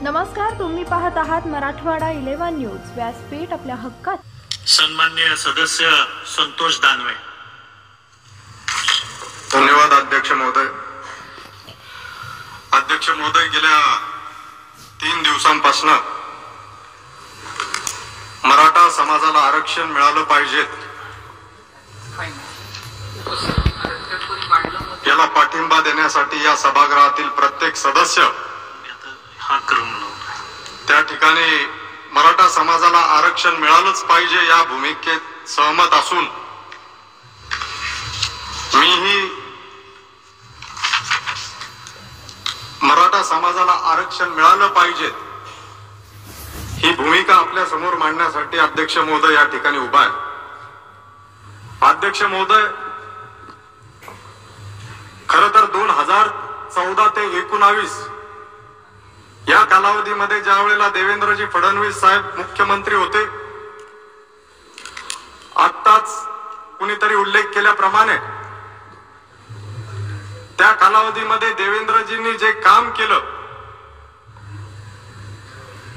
नमस्कार, तुम्ही पाहत आहात मराठवाडा 11 न्यूज. व्यासपीठ आपल्या हक्कात. सन्माननीय सदस्य संतोष दानवे. धन्यवाद अध्यक्ष महोदय. अध्यक्ष महोदय, गेल्या 3 दिवसांपासून मराठा समाजाला आरक्षण मिळालं पाहिजे याला पाठिंबा देण्यासाठी या सभागृहातील प्रत्येक सदस्य त्या ठिकाणी मराठा समाजाला आरक्षण मिळालंच पाहिजे या भूमिकेत सहमत असून मीही मराठा समाजाला आरक्षण मिळालं पाहिजे ही भूमिका आपल्या समोर मांडण्यासाठी अध्यक्ष महोदय या ठिकाणी उभा आहे. अध्यक्ष महोदय, खरं तर 2014 ते 19 या कालावधीमध्ये ज्या वेळेला देवेंद्रजी फडणवीस साहेब मुख्यमंत्री होते, आत्ताच कुणीतरी उल्लेख केल्याप्रमाणे त्या कालावधीमध्ये देवेंद्रजींनी जे काम केलं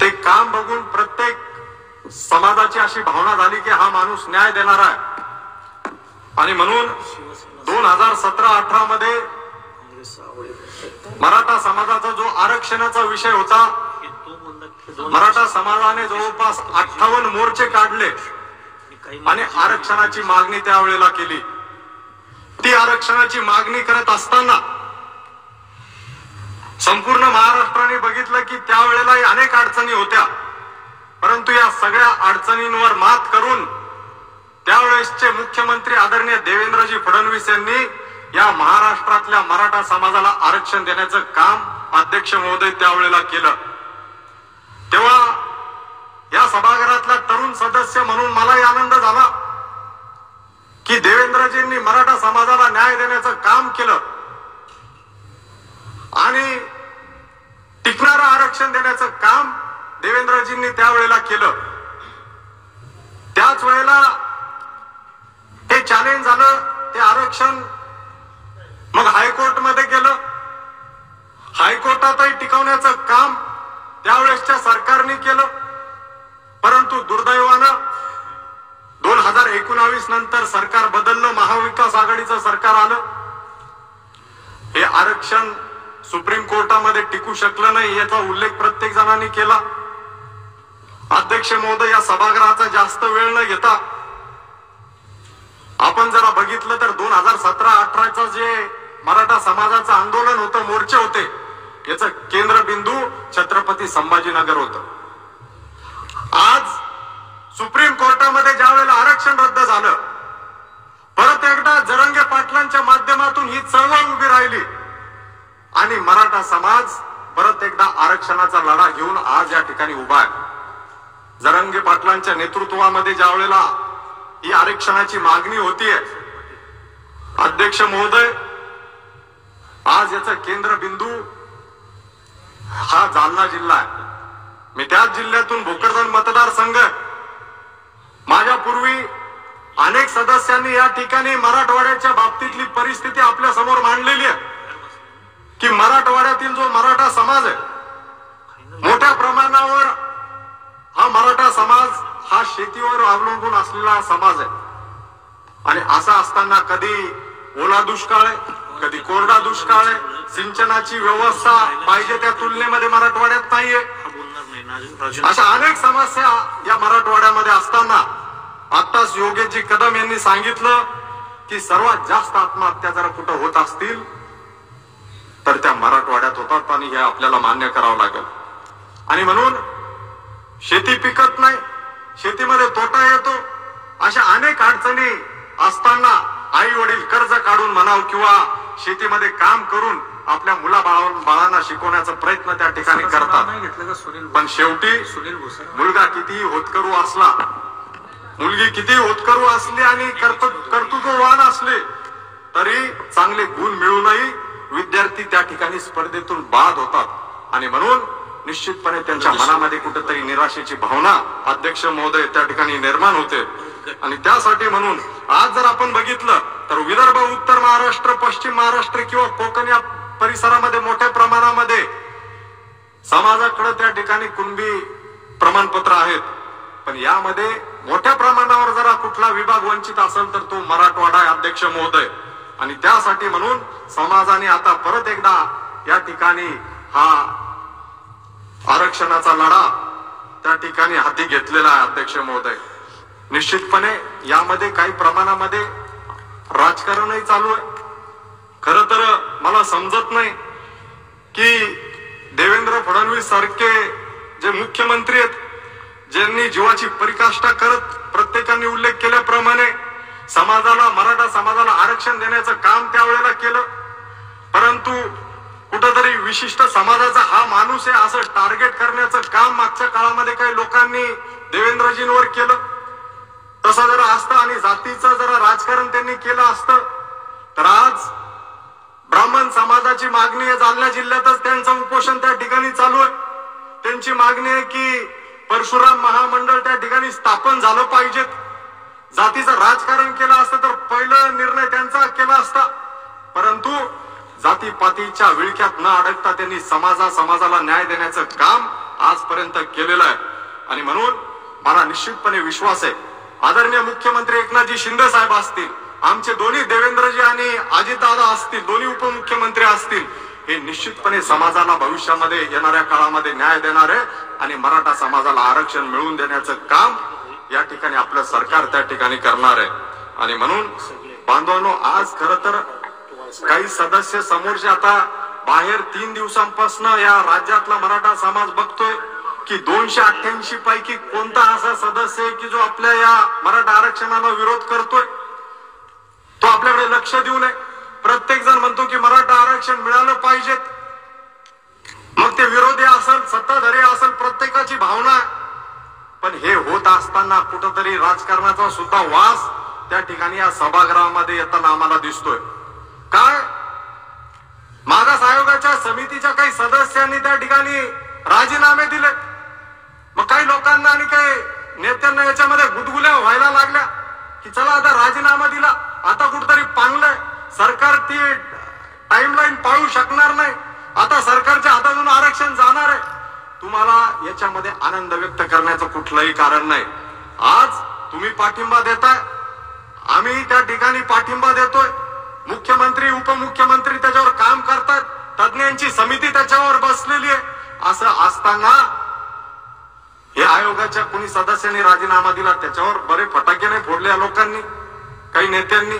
ते काम बघून प्रत्येक समाजाची अशी भावना झाली की हा माणूस न्याय देणारा आहे. आणि म्हणून 2017-18 मध्ये मराठा समाजाचा जो आरक्षणाचा विषय होता, मराठा समाजाने जवळपास 58 मोर्चे काढले आणि आरक्षणाची मागणी त्यावेळेला केली. ती आरक्षणाची मागणी करत असताना संपूर्ण महाराष्ट्राने बघितलं की त्यावेळेलाही अनेक अडचणी होत्या, परंतु या सगळ्या अडचणींवर मात करून त्यावेळेसचे मुख्यमंत्री आदरणीय देवेंद्रजी फडणवीस यांनी या महाराष्ट्रातल्या मराठा समाजाला आरक्षण देण्याचं काम अध्यक्ष महोदय त्यावेळेला केलं. तेव्हा या सभागृहातला तरुण सदस्य म्हणून मलाही आनंद झाला की देवेंद्रजींनी मराठा समाजाला न्याय देण्याचं काम केलं आणि टिकणारं आरक्षण देण्याचं काम देवेंद्रजींनी त्यावेळेला केलं. त्याच वेळेला हे चॅलेंज झालं, ते आरक्षण मग हायकोर्टमध्ये गेलं. हायकोर्टातही टिकवण्याचं काम त्यावेळेसच्या सरकारने केलं, परंतु दुर्दैवानं 2019 नंतर सरकार बदललं, महाविकास आघाडीचं सरकार आलं. हे आरक्षण सुप्रीम कोर्टामध्ये टिकू शकलं नाही याचा उल्लेख प्रत्येक जणांनी केला. अध्यक्ष महोदय, या सभागृहाचा जास्त वेळ न घेता आपण जरा बघितलं तर 2017-18चं जे मराठा समाजाचं आंदोलन होतं, मोर्चे होते, याचं केंद्रबिंदू छत्रपती संभाजीनगर होतं. आज सुप्रीम कोर्टामध्ये ज्या वेळेला आरक्षण रद्द झालं, परत एकदा जरंगे पाटलांच्या माध्यमातून ही चळवळ उभी राहिली आणि मराठा समाज परत एकदा आरक्षणाचा लढा घेऊन आज या ठिकाणी उभा आहे. जरंगे पाटलांच्या नेतृत्वामध्ये ज्या वेळेला ही आरक्षणाची मागणी होतीये, अध्यक्ष महोदय, आज याचा केंद्रबिंदू हा जालना जिल्हा आहे. मी त्याच जिल्ह्यातून भोकरदन मतदारसंघ, माझ्यापूर्वी अनेक सदस्यांनी या ठिकाणी मराठवाड्याच्या बाबतीतली परिस्थिती आपल्या समोर मांडलेली आहे की मराठवाड्यातील जो मराठा समाज आहे, मोठ्या प्रमाणावर हा मराठा समाज हा शेतीवर अवलंबून असलेला समाज आहे. आणि असं असताना कधी ओला दुष्काळ आहे, कधी कोरडा दुष्काळ आहे, सिंचनाची व्यवस्था पाहिजे त्या तुलनेमध्ये मराठवाड्यात नाहीये. अशा अनेक समस्या या मराठवाड्यामध्ये असताना आताच योगेशजी कदम यांनी सांगितलं की सर्वात जास्त आत्महत्या जर कुठं होत असतील तर त्या मराठवाड्यात होतात आणि हे आपल्याला मान्य करावं लागेल. आणि म्हणून शेती पिकत नाही, शेतीमध्ये तोटा येतो, अशा अनेक अडचणी असताना आई वडील कर्ज काढून म्हणाव किंवा शेतीमध्ये काम करून आपल्या मुलाबाळांना शिकवण्याचा प्रयत्न त्या ठिकाणी करतात. पण शेवटी मुलगा कितीही होतकरू असला, मुलगी कितीही होतकरू असली आणि कर्तृत्ववान असले तरी चांगले गुण मिळूनही विद्यार्थी त्या ठिकाणी स्पर्धेतून बाद होतात. आणि म्हणून निश्चितपणे त्यांच्या मनामध्ये कुठेतरी निराशेची भावना अध्यक्ष महोदय त्या ठिकाणी निर्माण होते. आणि त्यासाठी म्हणून आज जर आपण बघितलं तर विदर्भ, उत्तर महाराष्ट्र, पश्चिम महाराष्ट्र किंवा कोकण या परिसरामध्ये मोठ्या प्रमाणामध्ये समाजाकडे त्या ठिकाणी कुणबी प्रमाणपत्र आहेत, पण यामध्ये मोठ्या प्रमाणावर जरा कुठला विभाग वंचित असेल तर तो मराठवाडा आहे अध्यक्ष महोदय. आणि त्यासाठी म्हणून समाजाने आता परत एकदा या ठिकाणी हा आरक्षणाचा लढा त्या ठिकाणी हाती घेतलेला आहे अध्यक्ष महोदय. निश्चितपणे यामध्ये काही प्रमाणामध्ये राजकारणही चालू आहे. खरं तर मला समजत नाही की देवेंद्र फडणवीस सारखे जे मुख्यमंत्री आहेत, ज्यांनी जीवाची परिकाष्ठा करत प्रत्येकाने उल्लेख केल्याप्रमाणे समाजाला, मराठा समाजाला आरक्षण देण्याचं काम त्यावेळेला केलं, परंतु कुठंतरी विशिष्ट समाजाचा हा माणूस आहे असं टार्गेट करण्याचं काम मागच्या काळामध्ये काही लोकांनी देवेंद्रजींवर केलं. तसं जरा असतं आणि जातीचं जरा राजकारण त्यांनी केलं असतं तर आज ब्राह्मण समाजाची मागणी आहे, जालना जिल्ह्यातच त्यांचं उपोषण त्या ठिकाणी चालू आहे. त्यांची मागणी आहे की परशुराम महामंडळ त्या ठिकाणी स्थापन झालं पाहिजेत. जातीचं राजकारण केलं असतं तर पहिला निर्णय त्यांचा केला असता, परंतु जातीपातीच्या विळख्यात न अडकता त्यांनी समाजाला न्याय देण्याचं काम आजपर्यंत केलेलं आहे. आणि म्हणून मला निश्चितपणे विश्वास आहे, आदरणीय मुख्यमंत्री एकनाथजी शिंदे साहेब असतील, आमचे दोन्ही देवेंद्रजी आणि अजितदादा असतील, दोन्ही उपमुख्यमंत्री असतील, हे निश्चितपणे समाजाला भविष्यामध्ये येणाऱ्या काळामध्ये न्याय देणार आहे आणि मराठा समाजाला आरक्षण मिळवून देण्याचं काम या ठिकाणी आपलं सरकार त्या ठिकाणी करणार आहे. आणि म्हणून बांधवांनो, आज खरं तर काही सदस्य समोरचे आता बाहेर 3 दिवसांपासून या राज्यातला मराठा समाज बघतोय की 288 पैकी कोणता असा सदस्य आहे की जो आपल्या या मराठा आरक्षणाला विरोध करतोय. तो आपल्याकडे लक्ष देऊ नये. प्रत्येक जण म्हणतो की मराठा आरक्षण मिळालं पाहिजेत, मग ते विरोधी असेल, सत्ताधारी असेल, प्रत्येकाची भावना आहे. पण हे होत असताना कुठंतरी राजकारणाचा सुद्धा वास त्या ठिकाणी या सभागृहामध्ये येताना आम्हाला दिसतोय. काय मागास आयोगाच्या समितीच्या काही सदस्यांनी त्या ठिकाणी राजीनामे दिले, मग काही लोकांना आणि काही नेत्यांना याच्यामध्ये गुदगुल्या व्हायला लागल्या की चला आता राजीनामा दिला, आता कुठतरी पांगलंय, सरकार ती टाइमलाईन पाळू शकणार नाही, आता सरकारच्या हातातून आरक्षण जाणार आहे. तुम्हाला याच्यामध्ये आनंद व्यक्त करण्याचं कुठलंही कारण नाही. आज तुम्ही पाठिंबा देताय, आम्ही त्या ठिकाणी पाठिंबा देतोय, मुख्यमंत्री उपमुख्यमंत्री त्याच्यावर काम करतात, तज्ञांची समिती त्याच्यावर बसलेली आहे. असं असताना हे आयोगाच्या कोणी सदस्यांनी राजीनामा दिला, त्याच्यावर बरे फटाके नाही फोडले या लोकांनी, काही नेत्यांनी.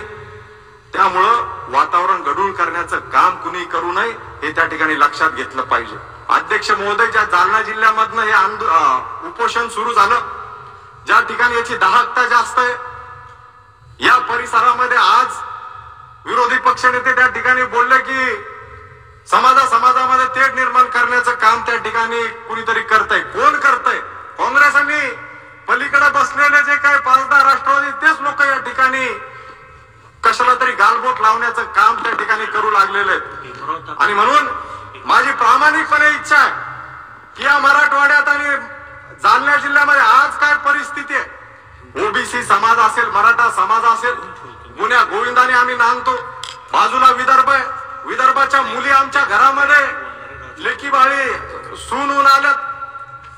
त्यामुळं वातावरण गढूळ करण्याचं काम कुणी करू नये हे त्या ठिकाणी लक्षात घेतलं पाहिजे. अध्यक्ष महोदय, ज्या जालना जिल्ह्यामधनं हे उपोषण सुरू झालं, ज्या ठिकाणी याची दाहकता जास्त आहे, या परिसरामध्ये आज विरोधी पक्षनेते त्या ठिकाणी बोलले की समाजामध्ये तेढ निर्माण करण्याचं काम त्या ठिकाणी कुणीतरी करतंय. कोण करतंय? काँग्रेस आणि पलीकडे बसलेले जे काही 5-10 राष्ट्रवादी तेच लोक या ठिकाणी कशाला तरी गालबोट लावण्याचं काम त्या ठिकाणी करू लागलेले आहेत. आणि म्हणून माझी प्रामाणिकपणे इच्छा आहे की या मराठवाड्यात आणि जालना जिल्ह्यामध्ये आज काय परिस्थिती आहे, ओबीसी समाज असेल, मराठा समाज असेल, गुन्ह्या गोविंदाने आम्ही नांदतो. बाजूला विदर्भ आहे, विदर्भाच्या मुली आमच्या घरामध्ये लेकी बाळी सून होऊन आल्यात,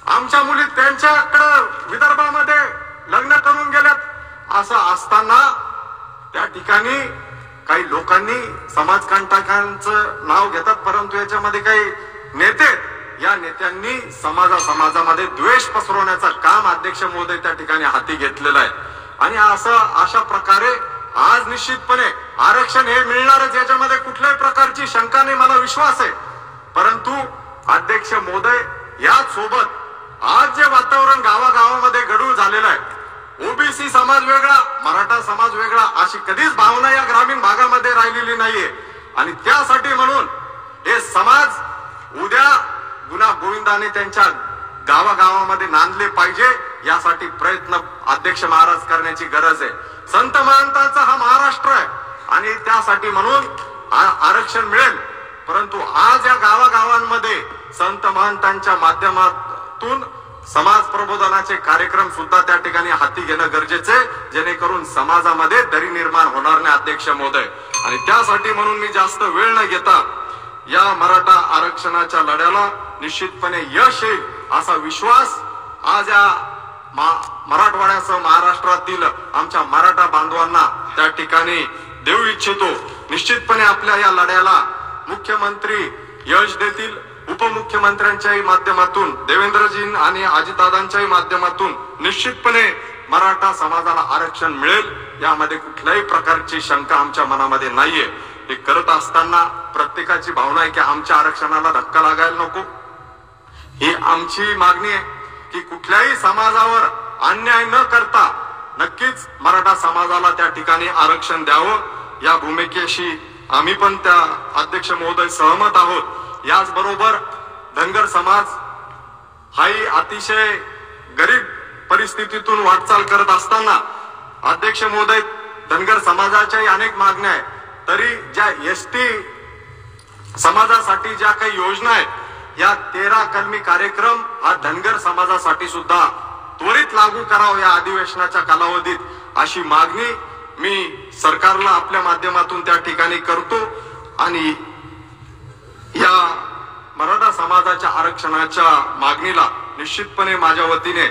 आमच्या मुली त्यांच्याकडं विदर्भामध्ये लग्न करून गेल्यात. असं असताना त्या ठिकाणी काही लोकांनी समाजकंटकांचं नाव घेतात, परंतु याच्यामध्ये काही नेते, या नेत्यांनी समाजामध्ये द्वेष पसरवण्याचं काम अध्यक्ष महोदय त्या ठिकाणी हाती घेतलेलं आहे. आणि अशा प्रकारे आज निश्चितपणे आरक्षण हे मिळणारच, याच्यामध्ये कुठल्याही प्रकारची शंका नाही, मला विश्वास आहे. परंतु अध्यक्ष महोदय, याच सोबत आज जे वातावरण गावागावामध्ये गढूळ झालेलं आहे, ओबीसी समाज वेगळा, मराठा समाज वेगळा, अशी कधीच भावना या ग्रामीण भागामध्ये राहिलेली नाहीये. आणि त्यासाठी म्हणून हे समाज उद्या गुन्हा गोविंदाने त्यांच्या गावागावामध्ये नांदले पाहिजे, यासाठी प्रयत्न अध्यक्ष महाराज करण्याची गरज आहे. संत महंतांचा हा महाराष्ट्र आहे आणि त्यासाठी म्हणून आरक्षण मिळेल. परंतु आज या गावागावांमध्ये संत महंतांच्या माध्यमातून समाज प्रबोधनाचे कार्यक्रम सुद्धा त्या ठिकाणी हाती घेणं गरजेचे आहे, जेणेकरून समाजामध्ये दरी निर्माण होणार नाही अध्यक्ष महोदय. आणि त्यासाठी म्हणून मी जास्त वेळ न घेता या मराठा आरक्षणाच्या लढ्याला निश्चितपणे यश येईल असा विश्वास आज या मराठवाड्यासह महाराष्ट्रातील आमच्या मराठा बांधवांना त्या ठिकाणी देऊ इच्छितो। निश्चितपणे आपल्या या लढ्याला मुख्यमंत्री यश देतील, उपमुख्यमंत्र्यांच्याही माध्यमातून, देवेंद्रजी आणि अजितदादांच्याही माध्यमातून निश्चितपणे मराठा समाजाला आरक्षण मिळेल, यामध्ये कुठल्याही प्रकारची शंका आमच्या मनामध्ये नाहीये। हे करत असताना प्रत्येकाची भावना आहे की आमच्या आरक्षणाला धक्का लागायला नको, ही आमची मागणी आहे की कुठल्याही समाजावर अन्याय न करता नक्कीच मराठा समाजाला त्या ठिकाणी आरक्षण द्यावं, या भूमिकेशी आम्ही पण त्या अध्यक्ष महोदय सहमत आहोत। याचबरोबर धनगर समाज हाही अतिशय गरीब परिस्थितीतून वाटचाल करत असताना अध्यक्ष महोदय धनगर समाजाच्याही अनेक मागण्या आहेत, तरी ज्या एसटी समाजासाठी ज्या काही योजना आहेत या 13 कलमी कार्यक्रम हा धनगर समाजासाठी सुद्धा त्वरित लागू करावा या अधिवेशनाच्या कालावधीत, अशी मागणी मी सरकारला आपल्या माध्यमातून त्या ठिकाणी करतो आणि या मराठा समाजाच्या आरक्षणाच्या मागणीला निश्चितपणे माझ्या वतीने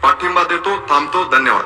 पाठिंबा देतो। थांबतो। धन्यवाद।